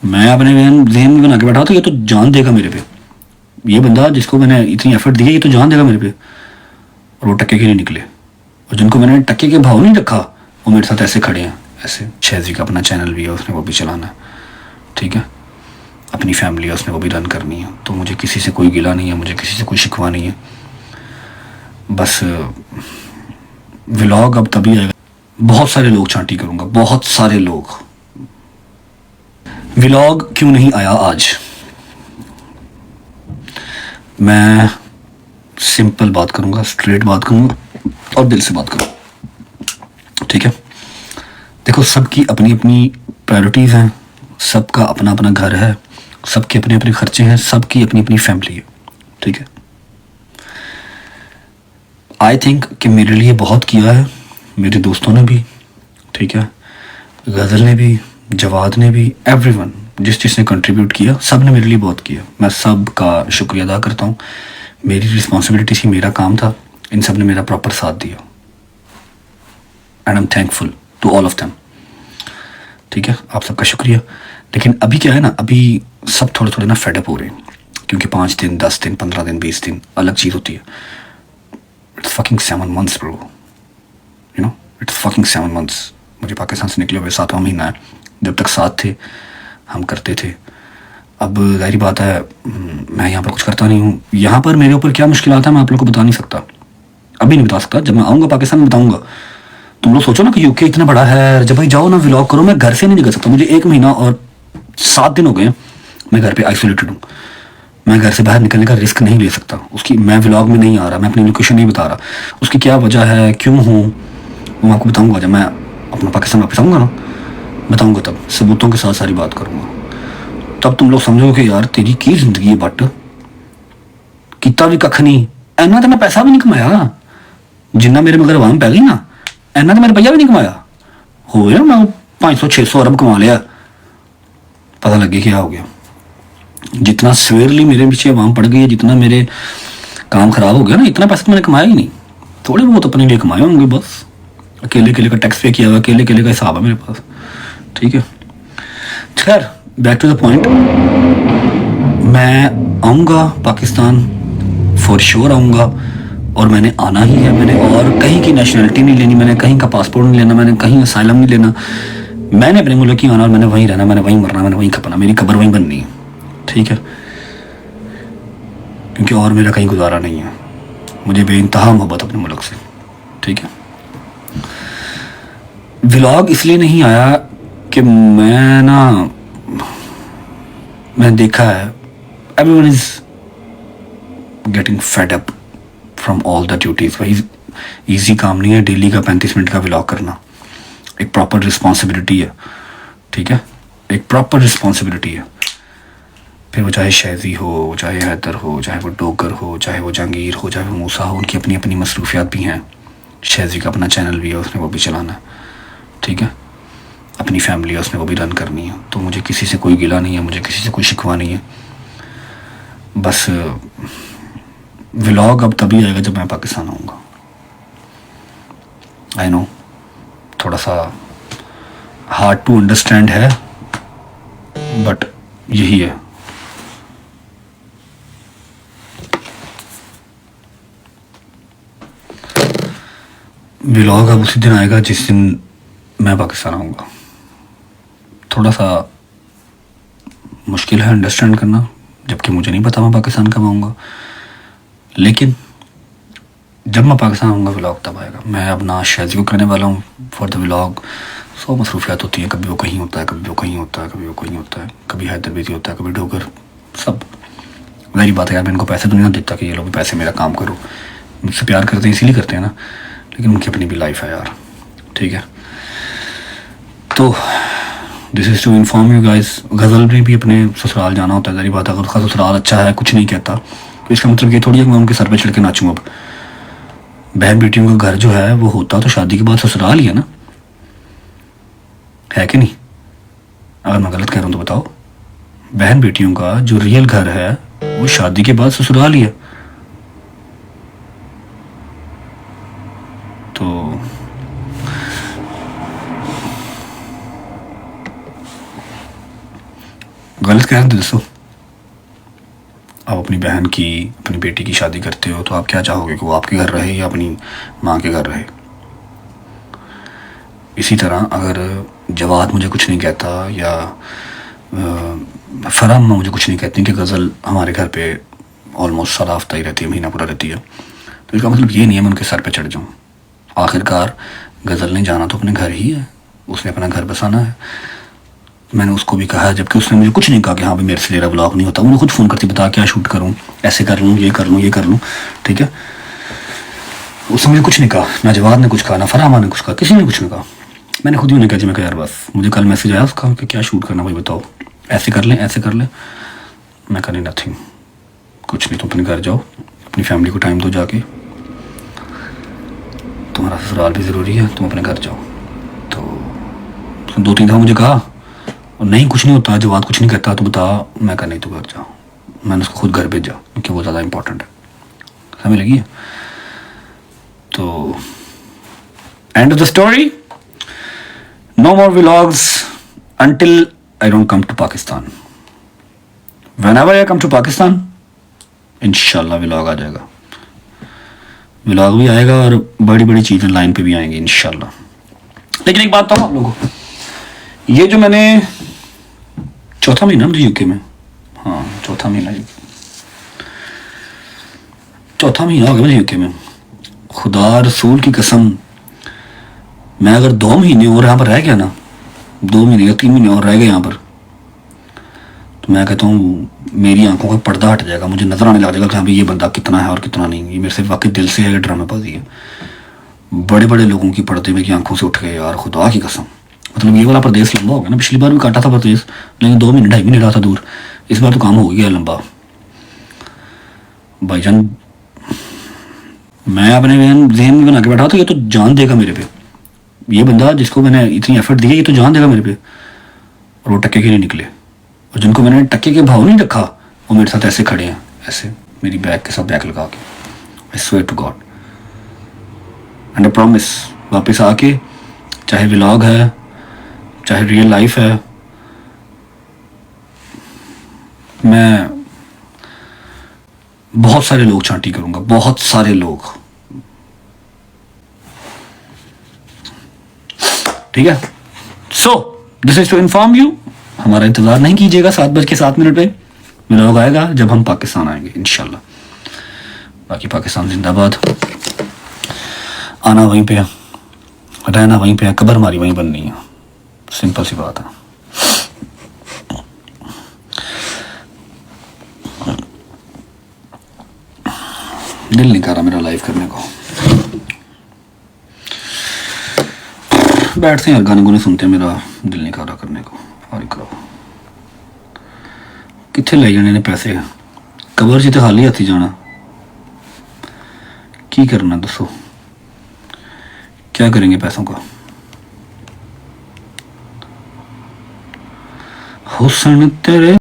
मैं अपने जहन में बना के बैठा था ये तो जान देगा मेरे पे, ये बंदा जिसको मैंने इतनी एफर्ट दी है ये तो जान देगा मेरे पे, और वो टक्के के नहीं निकले। और जिनको मैंने टक्के के भाव नहीं रखा वो मेरे साथ ऐसे खड़े हैं ऐसे। शहजी का अपना चैनल भी है, उसने वो भी चलाना है, ठीक है, अपनी फैमिली है उसने वो भी रन करनी है, तो मुझे किसी से कोई गिला नहीं है, मुझे किसी से कोई शिकवा नहीं है। बस व्लॉग अब तभी आएगा, बहुत सारे लोग छांटी करूँगा, बहुत सारे लोग। व्लॉग क्यों नहीं आया आज? मैं सिंपल बात करूँगा, स्ट्रेट बात करूँगा और दिल से बात करूँ, ठीक है। देखो, सबकी अपनी अपनी प्रायोरिटीज़ हैं, सबका अपना अपना घर है, सबके अपने अपने खर्चे हैं, सबकी अपनी अपनी फैमिली है, ठीक है। आई थिंक कि मेरे लिए बहुत किया है, मेरे दोस्तों ने भी, ठीक है, गज़ल ने भी, जवाद ने भी, एवरीवन जिस जिसने कंट्रीब्यूट किया सब ने मेरे लिए बहुत किया। मैं सब का शुक्रिया अदा करता हूँ। मेरी रिस्पॉन्सिबिलिटी थी, मेरा काम था, इन सब ने मेरा प्रॉपर साथ दिया and I am thankful to all of them, ठीक है। आप सबका शुक्रिया। लेकिन अभी क्या है ना, अभी सब थोड़े थोड़े ना फेडअप हो रहे हैं, क्योंकि 5 दिन 10 दिन 15 दिन 20 दिन अलग चीज़ होती है। It's fucking 7 months bro, you know, it's fucking 7 months। मुझे पाकिस्तान से निकले हुए 7वां महीना है। जब तक साथ थे हम करते थे, अब जाहिर बात है मैं यहाँ पर कुछ करता नहीं हूँ। यहाँ पर मेरे ऊपर क्या मुश्किल आता है मैं आप लोग को बता नहीं सकता, अभी नहीं बता सकता। जब मैं आऊँगा पाकिस्तान में बताऊँगा। तुम लोग सोचो ना कि यूके इतना बड़ा है, जब भाई जाओ ना व्लॉग करो। मैं घर से नहीं निकल सकता, मुझे 1 महीना और 7 दिन हो गए मैं घर पे आइसोलेटेड हूँ। मैं घर से बाहर निकलने का रिस्क नहीं ले सकता। उसकी मैं व्लॉग में नहीं आ रहा, मैं अपनी लोकेशन नहीं बता रहा। उसकी क्या वजह है, क्यों हूँ, वो आपको बताऊँगा जब मैं अपना पाकिस्तान वापस आऊँगा ना, बताऊँगा तब सबूतों के साथ सारी बात करूँगा। तब तुम लोग समझोगे यार तेरी की जिंदगी है, बट किता भी कख नहीं। इन्ना तो मैं पैसा भी नहीं कमाया जिन्ना मेरे मगर आवाम पै गई ना, इन्ना तो मेरे भैया भी नहीं कमाया। हो गया मैं 500-600 अरब कमा लिया, पता लगे क्या हो गया। जितना सवेरली मेरे पीछे आवाम पड़ गई है, जितना मेरे काम खराब हो गया ना, इतना पैसा तो मैंने कमाया ही नहीं। थोड़े बहुत अपने लिए कमाए होंगे बस। अकेले अकेले का टैक्स पे किया हुआ, अकेले अकेले का हिसाब है मेरे पास, ठीक है। खैर बैक टू द पॉइंट, मैं आऊँगा पाकिस्तान, फॉर श्योर आऊँगा, और मैंने आना ही है। मैंने और कहीं की नेशनलिटी नहीं लेनी, मैंने कहीं का पासपोर्ट नहीं लेना, मैंने कहीं असाइलम नहीं लेना। मैंने अपने मुल्क ही आना और मैंने वहीं रहना, मैंने वहीं मरना, मैंने वहीं खपना, मेरी कब्र वहीं बननी है, ठीक है। क्योंकि और मेरा कहीं गुजारा नहीं है, मुझे बेइंतहा मोहब्बत अपने मुल्क से, ठीक है। व्लॉग इसलिए नहीं आया कि मैंने देखा है everyone is getting fed up from all the duties. वही ईजी काम नहीं है डेली का 35 मिनट का व्लॉग करना, एक प्रॉपर रिस्पॉन्सिबिलिटी है, ठीक है, एक प्रॉपर रिस्पॉन्सिबिलिटी है। फिर वो चाहे शहजी हो, चाहे हैदर हो, चाहे वो डोगर हो, चाहे वो जहांगीर हो, चाहे वो मूसा हो, उनकी अपनी अपनी मसरूफियात भी हैं। शहजी का अपना चैनल भी है, उसने वो भी चलाना है, ठीक है, अपनी फैमिली है उसने वो भी रन करनी है, तो मुझे किसी से कोई गिला नहीं है, मुझे किसी से कोई शिकवा नहीं है। बस व्लॉग अब तभी आएगा जब मैं पाकिस्तान आऊँगा। आई नो थोड़ा सा हार्ड टू अंडरस्टैंड है, बट यही है। व्लॉग अब उसी दिन आएगा जिस दिन मैं पाकिस्तान आऊँगा। थोड़ा सा मुश्किल है अंडरस्टैंड करना, जबकि मुझे नहीं पता मैं पाकिस्तान कब आऊँगा, लेकिन जब मैं पाकिस्तान आऊँगा व्लॉग तब आएगा। मैं अपना शहजी को करने वाला हूँ फॉर द व्लॉग। 100 मसरूफियात होती हैं, कभी वो कहीं होता है, कभी वो कहीं होता है, कभी वो कहीं होता है, कभी हैदर बिजी होता है, कभी डोगर, सब वही बात है यार। मैं इनको पैसे तो नहीं देता कि ये लोग पैसे मेरा काम करो, मुझसे प्यार करते हैं इसीलिए करते हैं ना, लेकिन उनकी अपनी भी लाइफ है यार, ठीक है। तो this is to inform you guys. Ghazal ने भी अपने ससुराल जाना होता है, जारी बात है। अगर उसका ससुराल अच्छा है, कुछ नहीं कहता, तो इसका मतलब ये थोड़ी है कि मैं उनके सर पे चढ़ के नाचूँ। अब बहन बेटियों का घर जो है वो होता तो शादी के बाद ससुराल ही है ना, है कि नहीं? अगर मैं गलत कह रहा हूँ तो बताओ। बहन बेटियों का जो रियल घर है वो शादी के बाद ससुराल ही है। तो गलत कह रहे थे दोस्तों। आप अपनी बहन की, अपनी बेटी की शादी करते हो तो आप क्या चाहोगे कि वो आपके घर रहे या अपनी माँ के घर रहे। इसी तरह अगर जवाद मुझे कुछ नहीं कहता या फराम मुझे कुछ नहीं कहती कि गज़ल हमारे घर पे ऑलमोस्ट साल हफ्ता ही रहती है, महीना पूरा रहती है, तो इसका मतलब ये नहीं है मैं उनके सर पे चढ़ जाऊँ। आखिरकार गज़ल ने जाना तो अपने घर ही है, उसने अपना घर बसाना है। मैंने उसको भी कहा, जबकि उसने मुझे कुछ नहीं कहा कि हाँ भाई मेरे से तेरा ब्लॉग नहीं होता। मुझे खुद फ़ोन करती, बता क्या शूट करूँ, ऐसे कर लूँ, ये कर लूँ, ये कर लूँ, ठीक है। उसने मुझे कुछ नहीं कहा, ना जवाद ने कुछ कहा, ना फरामा ने कुछ कहा, किसी ने कुछ नहीं कहा। मैंने खुद ही उन्हें कहा जी, मैं कहा यार बस, मुझे कल मैसेज आया उसका कि क्या शूट करना भाई बताओ, ऐसे कर लें, ऐसे कर लें। मैं कहा नहीं, नथिंग, कुछ नहीं, तुम अपने घर जाओ, अपनी फैमिली को टाइम दो, जाके तुम्हारा ससुराल भी ज़रूरी है, तुम अपने घर जाओ। तो उसने 2-3 दफ़ा मुझे कहा और नहीं कुछ नहीं होता, जवाब कुछ नहीं कहता तो बता। मैं कहा नहीं, तो घर जाओ। मैंने उसको खुद घर भेजा क्योंकि वो ज़्यादा इंपॉर्टेंट है, समझ लगी है। तो end of the story, no more vlogs until I don't come to Pakistan. Whenever I come to Pakistan, इंशाल्लाह व्लॉग आ जाएगा, व्लॉग भी आएगा और बड़ी बड़ी चीज़ें लाइन पे भी आएंगी इंशाल्लाह। लेकिन एक बात बताऊँ आप लोगों को, ये जो मैंने चौथा महीना मुझे यूके में, हाँ चौथा महीना हो गया मुझे यूके में। खुदा रसूल की कसम, मैं अगर 2 महीने और यहाँ पर रह गया ना, 2 महीने या 3 महीने और रह गए यहाँ पर, तो मैं कहता हूँ मेरी आंखों का पर्दा हट जाएगा, मुझे नजर आने लग जाएगा कि हाँ भाई ये बंदा कितना है और कितना नहीं। ये मेरे से वाकई दिल से है, ये ड्रामेबाजी है। बड़े बड़े लोगों की पर्दे में की आंखों से उठ गए यार, खुदा की कसम। मतलब ये वाला प्रदेश लंबा हो गया ना, पिछली बार भी काटा था प्रदेश, लेकिन 2 महीने 2.5 महीने रहा था दूर, इस बार तो काम हो गया लंबा भाईजान। मैं अपने जहन में बना के बैठा था ये तो जान देगा मेरे पे, ये बंदा जिसको मैंने इतनी एफर्ट दी है ये तो जान देगा मेरे पे, और वो टक्के के नहीं निकले। और जिनको मैंने टक्के के भाव नहीं रखा वो मेरे साथ ऐसे खड़े हैं, ऐसे मेरी बैग के साथ बैग लगा के। I swear to God and I promise, वापस आके चाहे व्लॉग है चाहे रियल लाइफ है, मैं बहुत सारे लोग छांटी करूंगा, बहुत सारे लोग, ठीक है। So this is to inform you, हमारा इंतजार नहीं कीजिएगा 7:07 पे व्लॉग आएगा जब हम पाकिस्तान आएंगे इंशाल्लाह। बाकी पाकिस्तान जिंदाबाद, आना वहीं पे है, रहना वहीं पे है, कब्र हमारी वहीं बननी है, सिंपल सी बात है। दिल नहीं कर रहा मेरा लाइव करने को, बैठते हैं गाने गुने सुनते हैं, मेरा दिल नहीं कर रहा करने को। और करो कितने ले जाने ने पैसे, कबर च तो खाली हाथी जाना, की करना दसो, क्या करेंगे पैसों का। हुस्न तेरे